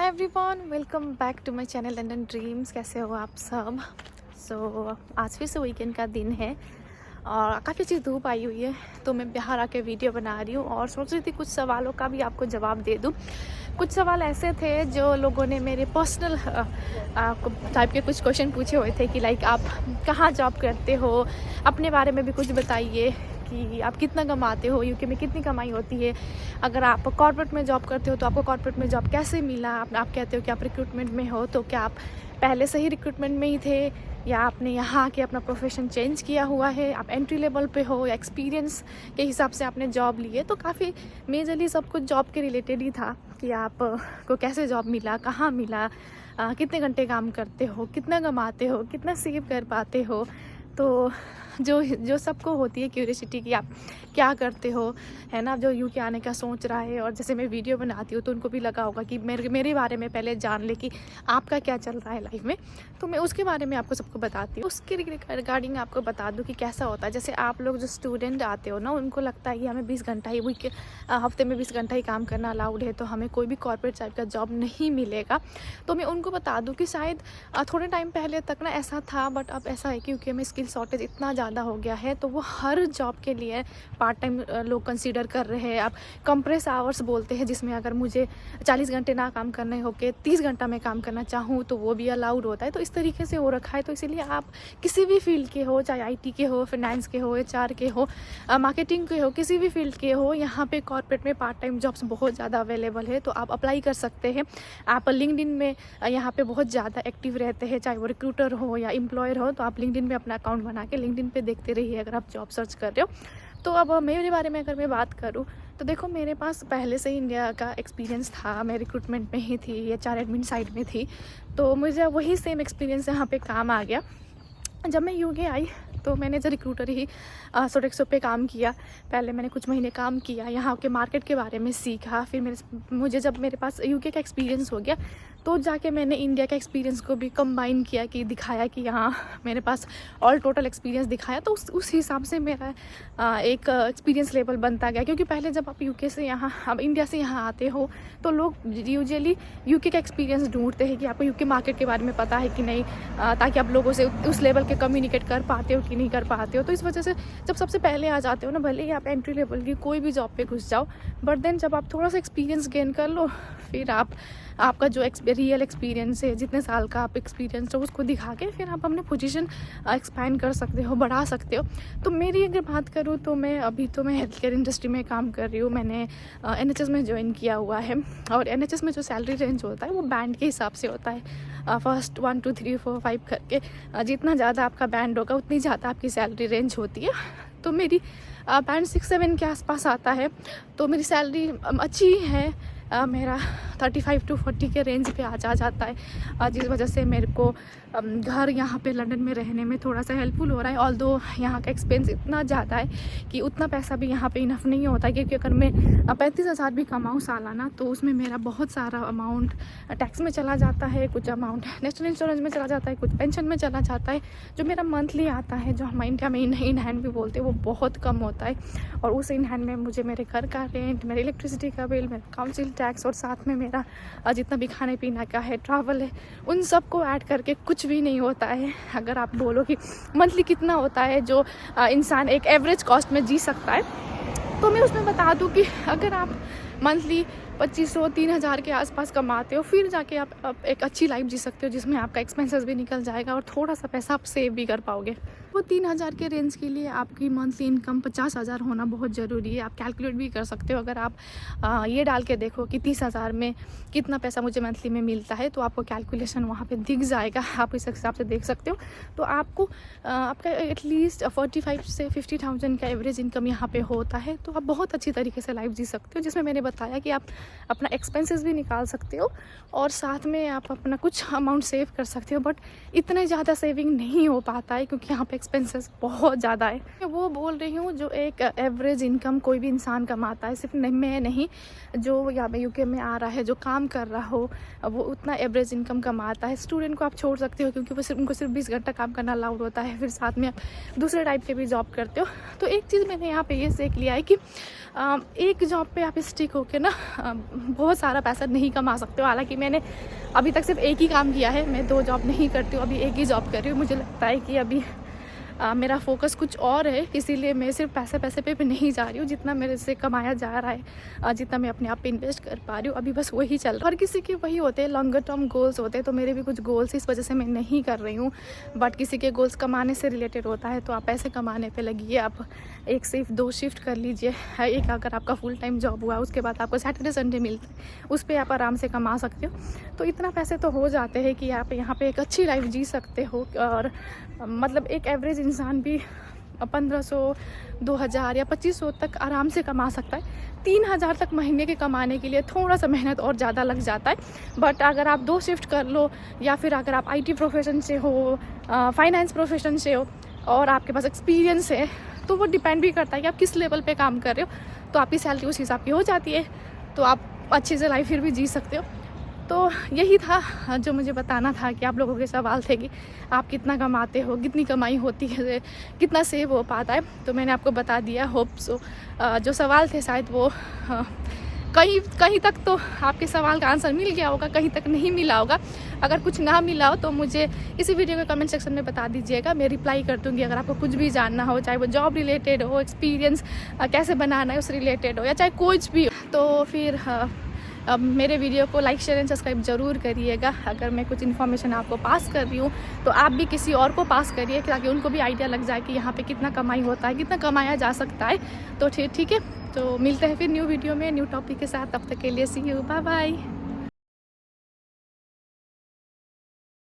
Hi everyone, welcome back to my channel London dreams. कैसे हो आप सब? आज फिर से वीकेंड का दिन है और काफ़ी अच्छी धूप आई हुई है, तो मैं बाहर आके वीडियो बना रही हूँ और सोच रही थी कुछ सवालों का भी आपको जवाब दे दूँ। कुछ सवाल ऐसे थे जो लोगों ने मेरे पर्सनल टाइप के कुछ क्वेश्चन पूछे हुए थे कि लाइक आप कहाँ जॉब करते हो, अपने बारे में भी कुछ बताइए कि आप कितना कमाते हो, यूके में कितनी कमाई होती है, अगर आप कॉर्पोरेट में जॉब करते हो तो आपको कॉर्पोरेट में जॉब कैसे मिला, आप कहते हो कि आप रिक्रूटमेंट में हो तो क्या आप पहले से ही रिक्रूटमेंट में ही थे या आपने यहाँ आके अपना प्रोफेशन चेंज किया हुआ है, आप एंट्री लेवल पे हो या एक्सपीरियंस के हिसाब से आपने जॉब ली है। तो काफ़ी मेजरली सब कुछ जॉब के रिलेटेड ही था कि आप को कैसे जॉब मिला, कहाँ मिला, कितने घंटे काम करते हो, कितना कमाते हो, कितना सेव कर पाते हो। तो जो सबको होती है क्यूरियोसिटी कि आप क्या करते हो, है ना, जो यूके आने का सोच रहा है और जैसे मैं वीडियो बनाती हूँ तो उनको भी लगा होगा कि मेरे बारे में पहले जान ले कि आपका क्या चल रहा है लाइफ में। तो मैं उसके बारे में आपको सबको बताती हूँ। उसके रिगार्डिंग आपको बता दूँ कि कैसा होता है। जैसे आप लोग जो स्टूडेंट आते हो ना, उनको लगता है कि हमें 20 घंटा ही हफ्ते में 20 घंटा ही काम करना अलाउड है, तो हमें कोई भी कॉर्पोरेट टाइप का जॉब नहीं मिलेगा। तो मैं उनको बता दूँ कि शायद थोड़े टाइम पहले तक ना ऐसा था, बट अब ऐसा है कि यूके में स्किल शॉर्टेज इतना ज़्यादा हो गया है तो वो हर जॉब के लिए पार्ट टाइम लोग कंसीडर कर रहे हैं। आप कंप्रेस आवर्स बोलते हैं, जिसमें अगर मुझे 40 घंटे ना काम करने हो के 30 घंटा मैं काम करना चाहूँ तो वो भी अलाउड होता है। तो इस तरीके से हो रखा है। तो इसीलिए आप किसी भी फील्ड के हो, चाहे आईटी के हो, फाइनेंस के हो, एचआर के हो, मार्केटिंग के हो, किसी भी फील्ड के हो, यहाँ पे कॉर्पोरेट में पार्ट टाइम जॉब्स बहुत ज़्यादा अवेलेबल है। तो आप अप्लाई कर सकते हैं। आप लिंक्डइन में यहाँ पे बहुत ज़्यादा एक्टिव रहते हैं, चाहे वो रिक्रूटर हो या एम्प्लॉयर हो। तो आप लिंक्डइन में अपना अकाउंट बना के लिंक्डइन पे देखते रहिए अगर आप जॉब सर्च कर रहे हो। तो अब मेरे बारे में अगर मैं बात करूँ तो देखो, मेरे पास पहले से ही इंडिया का एक्सपीरियंस था। मैं रिक्रूटमेंट में ही थी, एचआर एडमिन साइड में थी, तो मुझे वही सेम एक्सपीरियंस यहाँ पे काम आ गया। जब मैं यूके आई तो मैंने जो रिक्रूटर ही सोडेक्सो पे काम किया। पहले मैंने कुछ महीने काम किया, यहाँ के मार्केट के बारे में सीखा। फिर मुझे जब मेरे पास यूके का एक्सपीरियंस हो गया तो जाके मैंने इंडिया का एक्सपीरियंस को भी कंबाइन किया, कि दिखाया कि यहाँ मेरे पास ऑल टोटल एक्सपीरियंस दिखाया। तो उस हिसाब से मेरा एक एक्सपीरियंस लेवल बनता गया। क्योंकि पहले जब आप यूके से यहाँ, अब इंडिया से यहाँ आते हो तो लोग यूजुअली यूके का एक्सपीरियंस ढूंढते हैं कि आपको यूके मार्केट के बारे में पता है कि नहीं, ताकि आप लोगों से उस लेवल के कम्युनिकेट कर पाते हो कि नहीं कर पाते हो। तो इस वजह से जब सबसे पहले आ जाते हो ना, भले ही आप एंट्री लेवल की कोई भी जॉब पे घुस जाओ, बट देन जब आप थोड़ा सा एक्सपीरियंस गेन कर लो, फिर आपका जो रियल एक्सपीरियंस है, जितने साल का आप एक्सपीरियंस हो, उसको दिखा के फिर आप अपने पोजीशन एक्सपैंड कर सकते हो, बढ़ा सकते हो। तो मेरी अगर बात करूँ तो मैं हेल्थ केयर इंडस्ट्री में काम कर रही हूँ। मैंने एनएचएस में ज्वाइन किया हुआ है और एनएचएस में जो सैलरी रेंज होता है वो बैंड के हिसाब से होता है। फर्स्ट 1 2 3 4 5 करके जितना ज़्यादा आपका बैंड होगा उतनी ज़्यादा आपकी सैलरी रेंज होती है। तो मेरी बैंड 6 7 के आसपास आता है, तो मेरी सैलरी अच्छी है। मेरा 35 to 40 के रेंज पे आ जाता है, जिस वजह से मेरे को घर यहाँ पे लंदन में रहने में थोड़ा सा हेल्पफुल हो रहा है। ऑल्दो यहाँ का एक्सपेंस इतना ज़्यादा है कि उतना पैसा भी यहाँ पे इनफ नहीं होता है। क्योंकि अगर मैं 35,000 भी कमाऊँ सालाना तो उसमें मेरा बहुत सारा अमाउंट टैक्स में चला जाता है, कुछ अमाउंट नेशनल इंश्योरेंस में चला जाता है, कुछ पेंशन में चला जाता है। जो मेरा मंथली आता है, जो हम इंडिया में इन हैंड भी बोलते हैं, वो बहुत कम होता है। और उस इन हैंड में मुझे मेरे घर का रेंट, मेरे इलेक्ट्रिसिटी का बिल, मेरा काउंसिल टैक्स और साथ में मेरा जितना भी खाने पीने का है, ट्रैवल है, उन सब को ऐड करके कुछ भी नहीं होता है। अगर आप बोलो कि मंथली कितना होता है जो इंसान एक एवरेज कॉस्ट में जी सकता है, तो मैं उसमें बता दूं कि अगर आप मंथली 2500 3000 के आसपास कमाते हो, फिर जाके आप एक अच्छी लाइफ जी सकते हो, जिसमें आपका एक्सपेंसेस भी निकल जाएगा और थोड़ा सा पैसा आप सेव भी कर पाओगे। वो 3000 के रेंज के लिए आपकी मंथली इनकम 50,000 होना बहुत ज़रूरी है। आप कैलकुलेट भी कर सकते हो। अगर आप ये डाल के देखो कि 30,000 में कितना पैसा मुझे मंथली में मिलता है, तो आपको कैलकुलेशन वहाँ पे दिख जाएगा, आप इस हिसाब से देख सकते हो। तो आपको आपका एटलीस्ट 45 से 50,000 का एवरेज इनकम यहाँ पे होता है। तो आप बहुत अच्छी तरीके से लाइफ जी सकते हो, जिसमें मैंने बताया कि आप अपना एक्सपेंसेस भी निकाल सकते हो और साथ में आप अपना कुछ अमाउंट सेव कर सकते हो। बट इतना ज़्यादा सेविंग नहीं हो पाता है, क्योंकि यहाँ पे एक्सपेंसेस बहुत ज़्यादा है। मैं वो बोल रही हूँ जो एक एवरेज इनकम कोई भी इंसान कमाता है, सिर्फ मैं नहीं, जो यहाँ पे यूके में आ रहा है, जो काम कर रहा हो, वो उतना एवरेज इनकम कमाता है। स्टूडेंट को आप छोड़ सकते हो क्योंकि वो उनको सिर्फ 20 घंटा काम करना अलाउड होता है, फिर साथ में आप दूसरे टाइप के भी जॉब करते हो। तो एक चीज़ मैंने यहाँ पे ये सीख लिया है कि एक जॉब पे आप स्टिक होके ना बहुत सारा पैसा नहीं कमा सकते हो। हालांकि मैंने अभी तक सिर्फ एक ही काम किया है, मैं 2 जॉब नहीं करती हूँ, अभी एक ही जॉब कर रही हूँ। मुझे लगता है कि अभी मेरा फोकस कुछ और है, इसीलिए मैं सिर्फ पैसे पे नहीं जा रही हूँ। जितना मेरे से कमाया जा रहा है, जितना मैं अपने आप पे इन्वेस्ट कर पा रही हूँ, अभी बस वही चल रहा है। हर किसी के वही होते हैं, लॉन्गर टर्म गोल्स होते हैं, तो मेरे भी कुछ गोल्स इस वजह से मैं नहीं कर रही हूँ। बट किसी के गोल्स कमाने से रिलेटेड होता है, तो आप पैसे कमाने पे लगिए। आप एक सिर्फ 2 शिफ्ट कर लीजिए। एक अगर आपका फुल टाइम जॉब हुआ, उसके बाद आपको सैटरडे संडे मिलता है, उस पर आप आराम से कमा सकते हो। तो इतना पैसे तो हो जाते हैं कि आप यहाँ पे एक अच्छी लाइफ जी सकते हो। और मतलब एक एवरेज इंसान भी 1500, 2000 या 2500 तक आराम से कमा सकता है। 3000 तक महीने के कमाने के लिए थोड़ा सा मेहनत और ज़्यादा लग जाता है। बट अगर आप 2 शिफ्ट कर लो, या फिर अगर आप IT प्रोफेशन से हो, फाइनेंस प्रोफेशन से हो, और आपके पास एक्सपीरियंस है, तो वो डिपेंड भी करता है कि आप किस लेवल पे काम कर रहे हो। तो आपकी सैलरी उस हिसाब की हो जाती है, तो आप अच्छे से लाइफ फिर भी जी सकते हो। तो यही था जो मुझे बताना था कि आप लोगों के सवाल थे कि आप कितना कमाते हो, कितनी कमाई होती है, कितना सेव हो पाता है। तो मैंने आपको बता दिया। होप सो जो सवाल थे शायद वो कहीं तक तो आपके सवाल का आंसर मिल गया होगा, कहीं तक नहीं मिला होगा। अगर कुछ ना मिला हो तो मुझे इसी वीडियो के कमेंट सेक्शन में बता दीजिएगा, मैं रिप्लाई कर दूँगी। अगर आपको कुछ भी जानना हो, चाहे वो जॉब रिलेटेड हो, एक्सपीरियंस कैसे बनाना है उस रिलेटेड हो, या चाहे कुछ भी हो, तो फिर अब मेरे वीडियो को लाइक, शेयर एंड सब्सक्राइब ज़रूर करिएगा। अगर मैं कुछ इन्फॉर्मेशन आपको पास कर रही हूँ तो आप भी किसी और को पास करिए, ताकि उनको भी आइडिया लग जाए कि यहाँ पे कितना कमाई होता है, कितना कमाया जा सकता है। तो ठीक है, तो मिलते हैं फिर न्यू वीडियो में न्यू टॉपिक के साथ। तब तक के लिए सी यू, बाय बाय।